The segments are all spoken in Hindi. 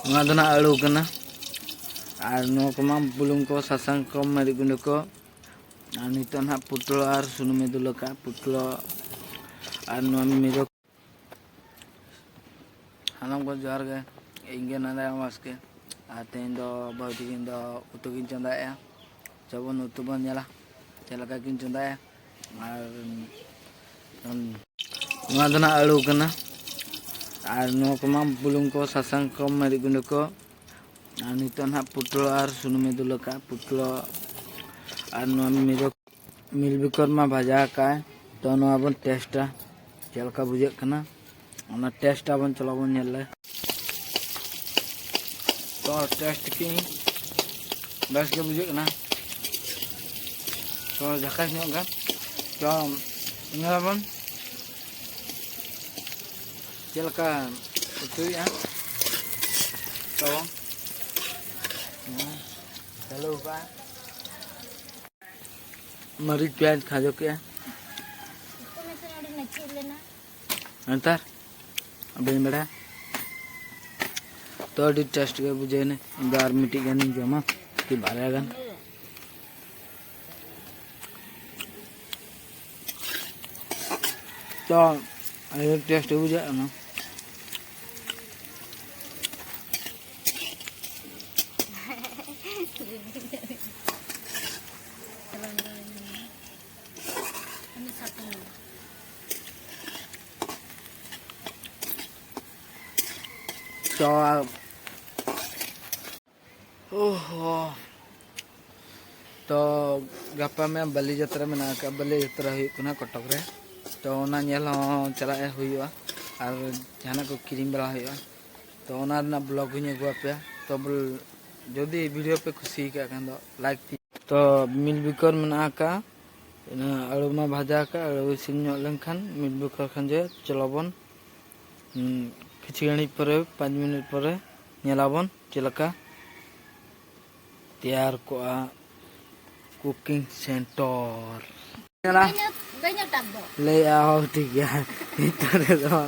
आलू कना और नमा बुलुंग को सासांग को मारी गुंड को और नितो ना पुटलो और सुनुमे दुलका पुटलो और मिरो हालाम को जोर गए इंगे नादा वास्के आते इन दो बहुत इन दो उतु किन चंदाया जबन उतु बन जाला चलका किन चंदाया और आलू कना और नमा बुलुंग को सासांग को मारी गुंड को और नितो ना पुटलो और सुनुमे दुलका पुटलो और मिरो मिल बिकर मा भाजा का तो नबन टेस्टा चलका बुझे कना ओना टेस्ट आबन चलाबन नेले तो टेस्ट की बस के बुझे कना तो झकास ᱧᱚᱜ ᱜᱟ तो नबन चलका उतुया तो हेलो का मरीच प्याज खाजो के अंतर अभी बड़ा तो अभी टेस्ट के बुझे ने बार मिट्टी गन जमा कि बारह गन तो ये टेस्ट बुझे ना तो ओहो तो गपा में बलि जत्रा में ना बलि जत्रा हुई कटक रे तो ओना नेल चला हुआ और जहां को किरीम बड़ा हुआ तो ओना ना ब्लॉग हुई अगुआ पे तो जदि वीडियो पे खुशी का लाइक तो मिल बिकर में का आलू में भाजा का आलू इसिन लेनखान मिल बिकर खान जे चलाबन किसी घड़ी पर 5 मिनट पर नेलाबन चलका तैयार को कुकिंग सेंटर ले आओ ठीक है तो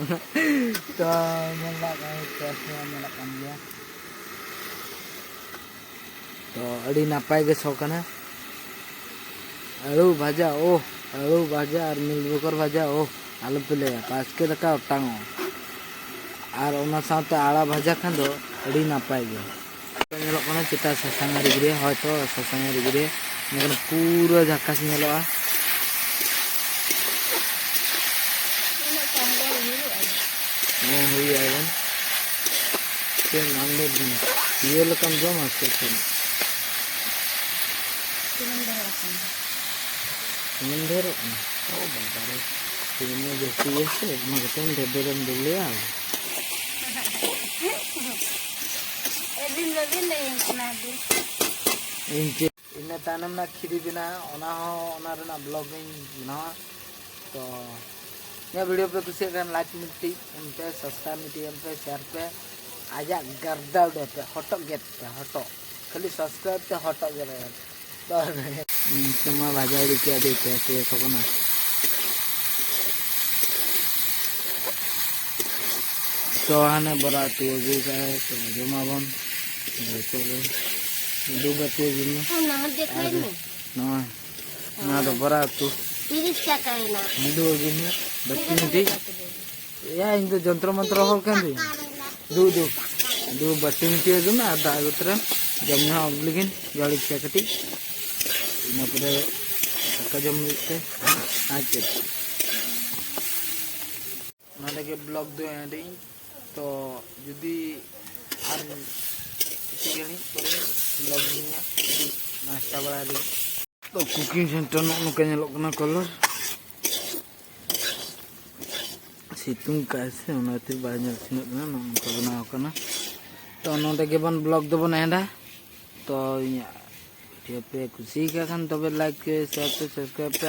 तो अड़ी नापाय के सौकना आलू भाजा ओ आलू भाजा और मिल बिकर भाजा ओ आलू पे ले पास के दका टांगो और ओना साथ आड़ा भाजा खान दो अड़ी नापाय गे नेलो कना चिता ससांगा रिगरे हयतो ससांगा रिगरे नेकन पूरा झकास नेलोआ हुई आइबन के नाम ले ये लकम जो मास्टर के मंदिर ओ बाबा रे ini jadi ya sih maksudnya beberan dulu ya ini tanam nak kiri bina ona blogging bina तो ये वीडियो पे खुशी kan like मिट्टी उन पे सब्सक्राइब मिट्टी उन पे शेयर पे आजा गर्दा उड़े पे हटो गेट पे हटो खाली सब्सक्राइब पे हटो गेट तो तुम्हारा भाजा रुपया देते हैं तो ये सब ना तो आने बड़ा तो जो का है तो जमावन तो दो बच्चे जिनमें ना तो बड़ा तो 30 টাকা না दो जिनमें बच्चे नहीं या इनको जंतर मंत्र हो क्या भी दो बच्चे नहीं जो ना आधा उतरा जब ना लेकिन गाड़ी क्या कटी ना पूरे का जम लेते आज ना लगे ब्लॉग दो हैं डी तो जुदी आर किसी गणी पर ब्लॉग दिया नाश्ता बड़ा दी तो कुकिंग सेंटर नुका ना कलर सितुंग कैसे उन्नति बाजार सिंगना नुका बनाव कना तो नोटे के बन ब्लॉग दो बन एंडा तो वीडियो पे खुशी का खान तो लाइक शेयर पे सब्सक्राइब पे